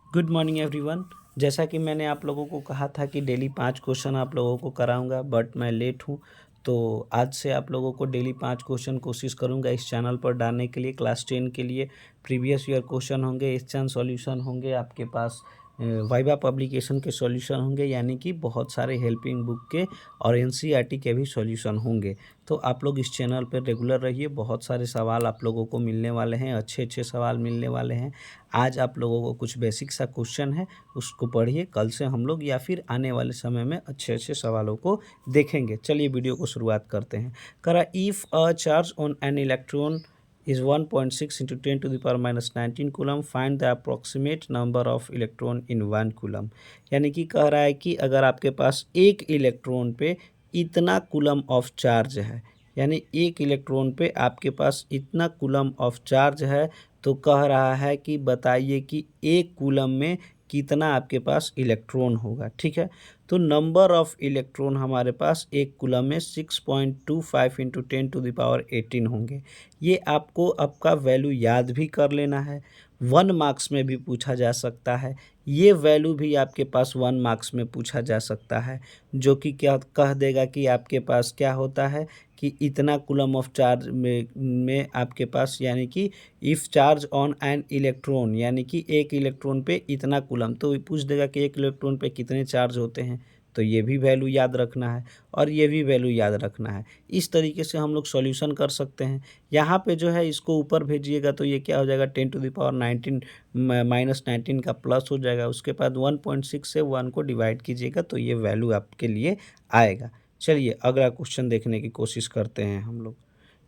Good morning everyone. जैसा कि मैंने आप लोगों को कहा था कि डेली 5 क्वेश्चन आप लोगों को कराऊंगा, बट मैं लेट हूं। तो आज से आप लोगों को डेली 5 क्वेश्चन कोशिश करूंगा इस चैनल पर डालने के लिए। क्लास 10 के लिए प्रीवियस ईयर क्वेश्चन होंगे, इस चैनल सॉल्यूशन होंगे, आपके पास वाइवा पब्लिकेशन के सॉल्यूशन होंगे, यानी कि बहुत सारे हेल्पिंग बुक के और एनसीईआरटी के भी सॉल्यूशन होंगे। तो आप लोग इस चैनल पर रेगुलर रहिए। बहुत सारे सवाल आप लोगों को मिलने वाले हैं, अच्छे अच्छे सवाल मिलने वाले हैं। आज आप लोगों को कुछ बेसिक सा क्वेश्चन है, उसको पढ़िए। कल से हम लोग या फिर आने वाले समय में अच्छे अच्छे सवालों को देखेंगे। चलिए वीडियो को शुरुआत करते हैं। करा if a charge on an electron is 1.6 into 10 to the power minus 19 coulomb, find the approximate number of electron in 1 coulomb. यानी कि कह रहा है कि अगर आपके पास एक इलेक्ट्रॉन पे इतना कूलम ऑफ चार्ज है, यानी एक इलेक्ट्रॉन पे आपके पास इतना कूलम ऑफ चार्ज है, तो कह रहा है कि बताइए कि एक कूलम में कितना आपके पास इलेक्ट्रॉन होगा। ठीक है, तो नंबर ऑफ इलेक्ट्रॉन हमारे पास एक कूलम में 6.25 इंटू 10 टू द पावर 18 होंगे। ये आपको आपका वैल्यू याद भी कर लेना है, 1 मार्क्स में भी पूछा जा सकता है। ये वैल्यू भी आपके पास 1 मार्क्स में पूछा जा सकता है, जो कि क्या कह देगा कि आपके पास क्या होता है कि इतना कूलम ऑफ चार्ज में आपके पास, यानी कि if charge on an electron, यानी कि एक इलेक्ट्रॉन पे इतना कूलम, तो पूछ देगा कि एक इलेक्ट्रॉन पे कितने चार्ज होते हैं। तो ये भी वैल्यू याद रखना है और ये भी वैल्यू याद रखना है। इस तरीके से हम लोग सॉल्यूशन कर सकते हैं। यहाँ पे जो है इसको ऊपर भेजिएगा तो ये क्या हो जाएगा, 10 टू द पावर 19 माइनस 19 का प्लस हो जाएगा। उसके बाद 1.6 से 1 को डिवाइड कीजिएगा तो ये वैल्यू आपके लिए आएगा। चलिए अगला क्वेश्चन देखने की कोशिश करते हैं हम लोग।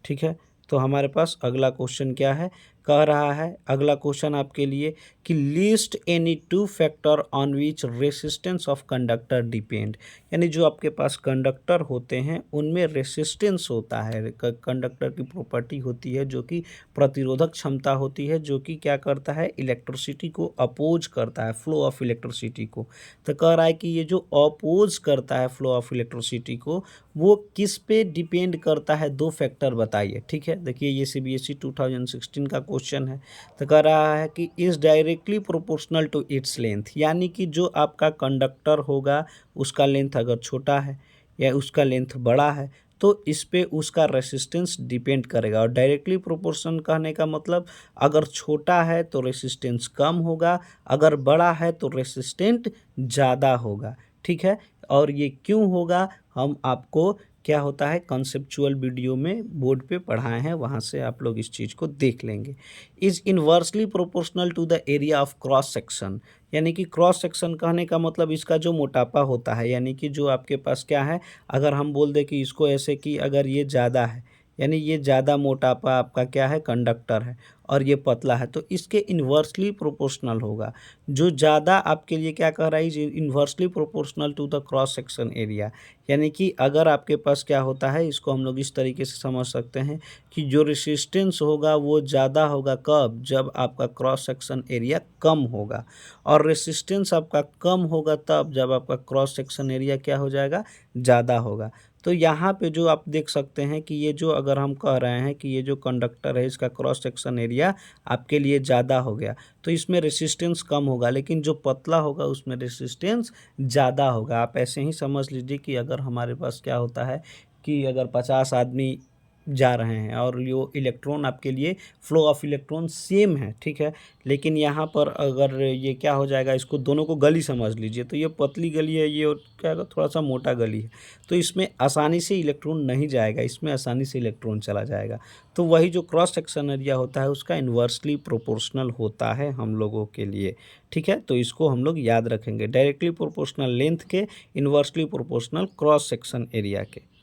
ठीक है, तो हमारे पास अगला क्वेश्चन क्या है, कह रहा है अगला क्वेश्चन आपके लिए कि list any 2 factor on which resistance of conductor depend. यानी जो आपके पास कंडक्टर होते हैं उनमें रेसिस्टेंस होता है, कंडक्टर की प्रॉपर्टी होती है जो कि प्रतिरोधक क्षमता होती है, जो कि क्या करता है, इलेक्ट्रिसिटी को अपोज करता है, फ्लो ऑफ इलेक्ट्रिसिटी को। तो कह रहा है कि ये जो अपोज करता है फ्लो ऑफ इलेक्ट्रिसिटी को, वो किस पे डिपेंड करता है, 2 फैक्टर बताइए। ठीक है, देखिए ये सीबीएसई 2016 का क्वेश्चन है। तो कह रहा है कि is directly proportional to its length, यानी कि जो आपका कंडक्टर होगा उसका लेंथ अगर छोटा है या उसका लेंथ बड़ा है तो इस पे उसका रेसिस्टेंस डिपेंड करेगा। और डायरेक्टली प्रोपोर्शन कहने का मतलब, अगर छोटा है तो रेसिस्टेंस कम होगा, अगर बड़ा है तो रेसिस्टेंट ज़्यादा होगा। ठीक है, और ये क्यों होगा हम आपको क्या होता है कॉन्सेप्चुअल वीडियो में बोर्ड पे पढ़ाए हैं, वहाँ से आप लोग इस चीज़ को देख लेंगे। Is inversely proportional to the area of cross section, यानी कि क्रॉस सेक्शन कहने का मतलब इसका जो मोटापा होता है, यानी कि जो आपके पास क्या है, अगर हम बोल दें कि इसको ऐसे कि अगर ये ज़्यादा है, यानी ये ज़्यादा मोटापा आपका क्या है, कंडक्टर है, और ये पतला है, तो इसके इन्वर्सली प्रोपोर्शनल होगा। जो ज़्यादा आपके लिए क्या कह रहा है, inversely proportional to the cross section area. यानी कि अगर आपके पास क्या होता है, इसको हम लोग इस तरीके से समझ सकते हैं कि जो रेसिस्टेंस होगा वो ज़्यादा होगा कब, जब आपका क्रॉस सेक्शन एरिया कम होगा, और रेसिस्टेंस आपका कम होगा तब जब आपका क्रॉस सेक्शन एरिया क्या हो जाएगा, ज़्यादा होगा। तो यहाँ पे जो आप देख सकते हैं कि ये जो अगर हम कह रहे हैं कि ये जो कंडक्टर है इसका क्रॉस सेक्शन एरिया आपके लिए ज़्यादा हो गया, तो इसमें रेसिस्टेंस कम होगा, लेकिन जो पतला होगा उसमें रेसिस्टेंस ज़्यादा होगा। आप ऐसे ही समझ लीजिए कि अगर हमारे पास क्या होता है कि अगर 50 आदमी जा रहे हैं और यो इलेक्ट्रॉन आपके लिए फ्लो ऑफ इलेक्ट्रॉन सेम है, ठीक है, लेकिन यहाँ पर अगर ये क्या हो जाएगा, इसको दोनों को गली समझ लीजिए, तो ये पतली गली है, ये क्या है थोड़ा सा मोटा गली है, तो इसमें आसानी से इलेक्ट्रॉन नहीं जाएगा, इसमें आसानी से इलेक्ट्रॉन चला जाएगा। तो वही जो क्रॉस सेक्शन एरिया होता है उसका इन्वर्सली प्रोपोर्शनल होता है हम लोगों के लिए। ठीक है, तो इसको हम लोग याद रखेंगे, डायरेक्टली प्रोपोर्शनल लेंथ के, inversely proportional cross section area के।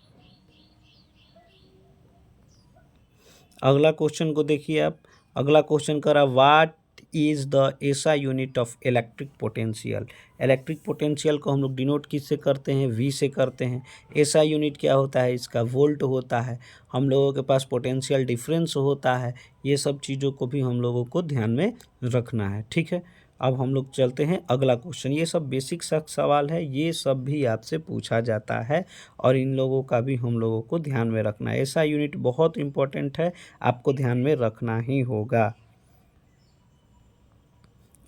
अगला क्वेश्चन को देखिए आप। अगला क्वेश्चन करा what is the SI unit of electric potential. Electric potential को हम लोग डिनोट किससे करते हैं, वी से करते हैं। एसआई यूनिट क्या होता है, इसका वोल्ट होता है। हम लोगों के पास पोटेंशियल डिफरेंस होता है। ये सब चीज़ों को भी हम लोगों को ध्यान में रखना है। ठीक है, अब हम लोग चलते हैं अगला क्वेश्चन। ये सब बेसिक सा सवाल है, ये सब भी आपसे पूछा जाता है और इन लोगों का भी हम लोगों को ध्यान में रखना है। ऐसा यूनिट बहुत इंपॉर्टेंट है, आपको ध्यान में रखना ही होगा।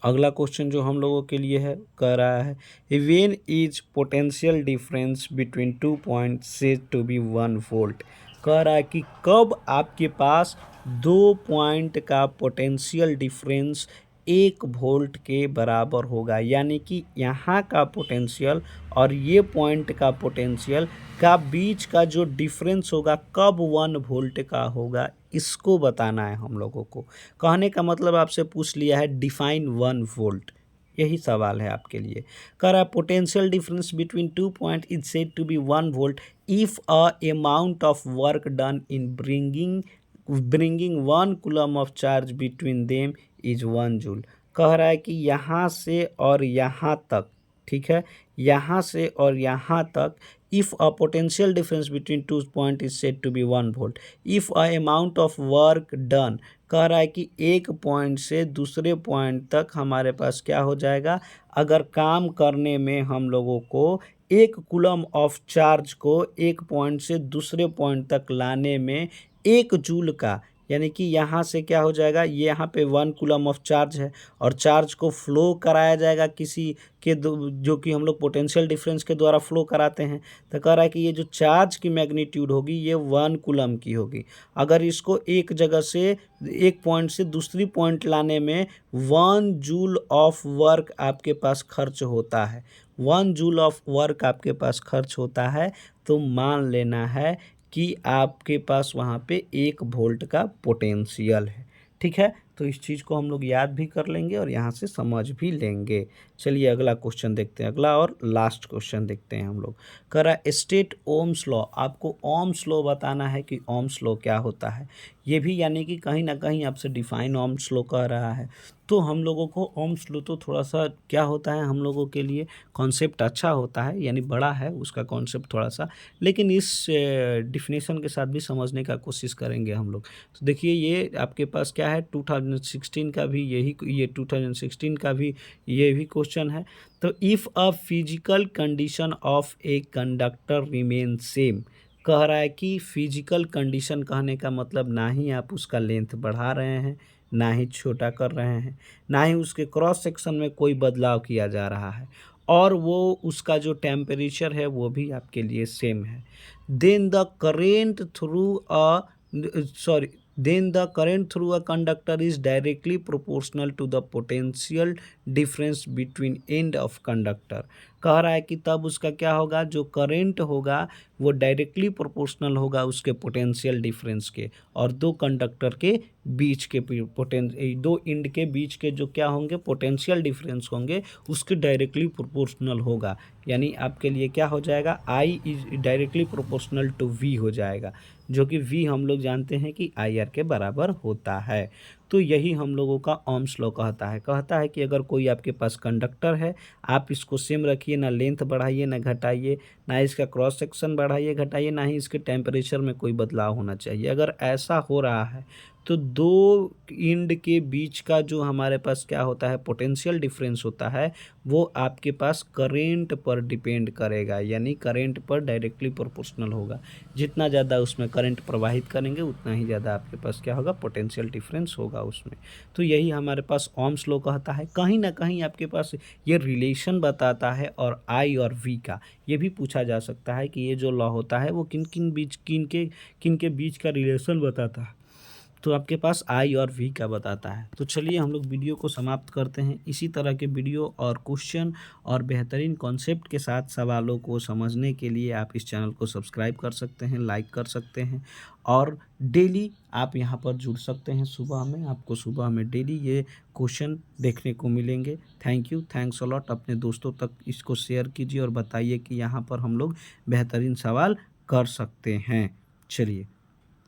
अगला क्वेश्चन जो हम लोगों के लिए है कह रहा है when is potential difference between 2 point said to be 1 volt. कह रहा है कि कब आपके पास 2 पॉइंट का पोटेंशियल डिफरेंस 1 वोल्ट के बराबर होगा, यानी कि यहाँ का पोटेंशियल और ये पॉइंट का पोटेंशियल का बीच का जो डिफरेंस होगा कब 1 वोल्ट का होगा, इसको बताना है हम लोगों को। कहने का मतलब आपसे पूछ लिया है डिफाइन 1 वोल्ट, यही सवाल है आपके लिए। कह रहा है potential difference between 2 point is said to be 1 volt if a amount of work done in bringing 1 coulomb of charge between them is 1 joule. कह रहा है कि यहाँ से और यहाँ तक, ठीक है, यहाँ से और यहाँ तक if a potential difference between 2 point is said to be 1 volt if a amount of work done. कह रहा है कि एक पॉइंट से दूसरे पॉइंट तक हमारे पास क्या हो जाएगा, अगर काम करने में हम लोगों को 1 कूलम ऑफ चार्ज को एक पॉइंट से दूसरे पॉइंट तक लाने में 1 जूल का, यानी कि यहाँ से क्या हो जाएगा, ये यहाँ पे 1 कूलम ऑफ चार्ज है और चार्ज को फ्लो कराया जाएगा किसी के जो कि हम लोग पोटेंशियल डिफरेंस के द्वारा फ्लो कराते हैं। तो कह रहा है कि ये जो चार्ज की मैग्नीट्यूड होगी ये 1 कूलम की होगी। अगर इसको एक जगह से एक पॉइंट से दूसरी पॉइंट लाने में 1 जूल ऑफ वर्क आपके पास खर्च होता है, 1 जूल ऑफ वर्क आपके पास खर्च होता है, तो मान लेना है कि आपके पास वहाँ पे 1 वोल्ट का पोटेंशियल है। ठीक है, तो इस चीज़ को हम लोग याद भी कर लेंगे और यहाँ से समझ भी लेंगे। चलिए अगला क्वेश्चन देखते हैं, अगला और लास्ट क्वेश्चन देखते हैं हम लोग। कह रहा है स्टेट ओम्स लॉ, आपको ओम्स लॉ बताना है कि ओम्स लॉ क्या होता है। ये भी यानी कि कहीं ना कहीं आपसे डिफाइन ओम्स लॉ कह रहा है, तो हम लोगों को ओम्स लॉ तो थोड़ा सा क्या होता है हम लोगों के लिए कॉन्सेप्ट अच्छा होता है, यानी बड़ा है उसका कॉन्सेप्ट थोड़ा सा, लेकिन इस डिफिनेशन के साथ भी समझने का कोशिश करेंगे हम लोग। तो देखिए ये आपके पास क्या है 2016 का भी यही, ये 2016 का भी ये भी क्वेश्चन है। तो if a physical condition of a conductor remain same. कह रहा है कि फिजिकल कंडीशन कहने का मतलब ना ही आप उसका लेंथ बढ़ा रहे हैं, ना ही छोटा कर रहे हैं, ना ही उसके क्रॉस सेक्शन में कोई बदलाव किया जा रहा है, और वो उसका जो टेम्परेचर है वो भी आपके लिए सेम है। Then the current through a sorry then the current through a conductor is directly proportional to the potential difference between end of conductor। कह रहा है कि तब उसका क्या होगा, जो करंट होगा वो डायरेक्टली प्रोपोर्शनल होगा उसके पोटेंशियल डिफरेंस के, और दो कंडक्टर के बीच के दो इंड के बीच के जो क्या होंगे पोटेंशियल डिफरेंस होंगे उसके डायरेक्टली प्रोपोर्शनल होगा। यानी आपके लिए क्या हो जाएगा, I is directly proportional to V हो जाएगा, जो कि v हम लोग जानते हैं कि आई आर के बराबर होता है। तो यही हम लोगों का ओम्स लॉ कहता है कि अगर कोई आपके पास कंडक्टर है, आप इसको सेम रखिए, ना लेंथ बढ़ाइए ना घटाइए, ना इसका क्रॉस सेक्शन बढ़ाइए घटाइए, ना ही इसके टेम्परेचर में कोई बदलाव होना चाहिए। अगर ऐसा हो रहा है तो दो इंड के बीच का जो हमारे पास क्या होता है पोटेंशियल डिफरेंस होता है वो आपके पास करेंट पर डिपेंड करेगा, यानी करेंट पर डायरेक्टली प्रोपोर्शनल होगा। जितना ज़्यादा उसमें करंट प्रवाहित करेंगे उतना ही ज़्यादा आपके पास क्या होगा पोटेंशियल डिफरेंस होगा उसमें। तो यही हमारे पास ओम्स लॉ कहता है। कहीं ना कहीं आपके पास ये रिलेशन बताता है, और आई और वी का ये भी पूछा जा सकता है कि ये जो लॉ होता है वो किन के बीच का रिलेशन बताता है, तो आपके पास आई और वी का बताता है। तो चलिए हम लोग वीडियो को समाप्त करते हैं। इसी तरह के वीडियो और क्वेश्चन और बेहतरीन कॉन्सेप्ट के साथ सवालों को समझने के लिए आप इस चैनल को सब्सक्राइब कर सकते हैं, लाइक कर सकते हैं, और डेली आप यहाँ पर जुड़ सकते हैं। सुबह में आपको सुबह में डेली ये क्वेश्चन देखने को मिलेंगे। Thank you, thanks a lot. अपने दोस्तों तक इसको शेयर कीजिए और बताइए कि यहाँ पर हम लोग बेहतरीन सवाल कर सकते हैं। चलिए।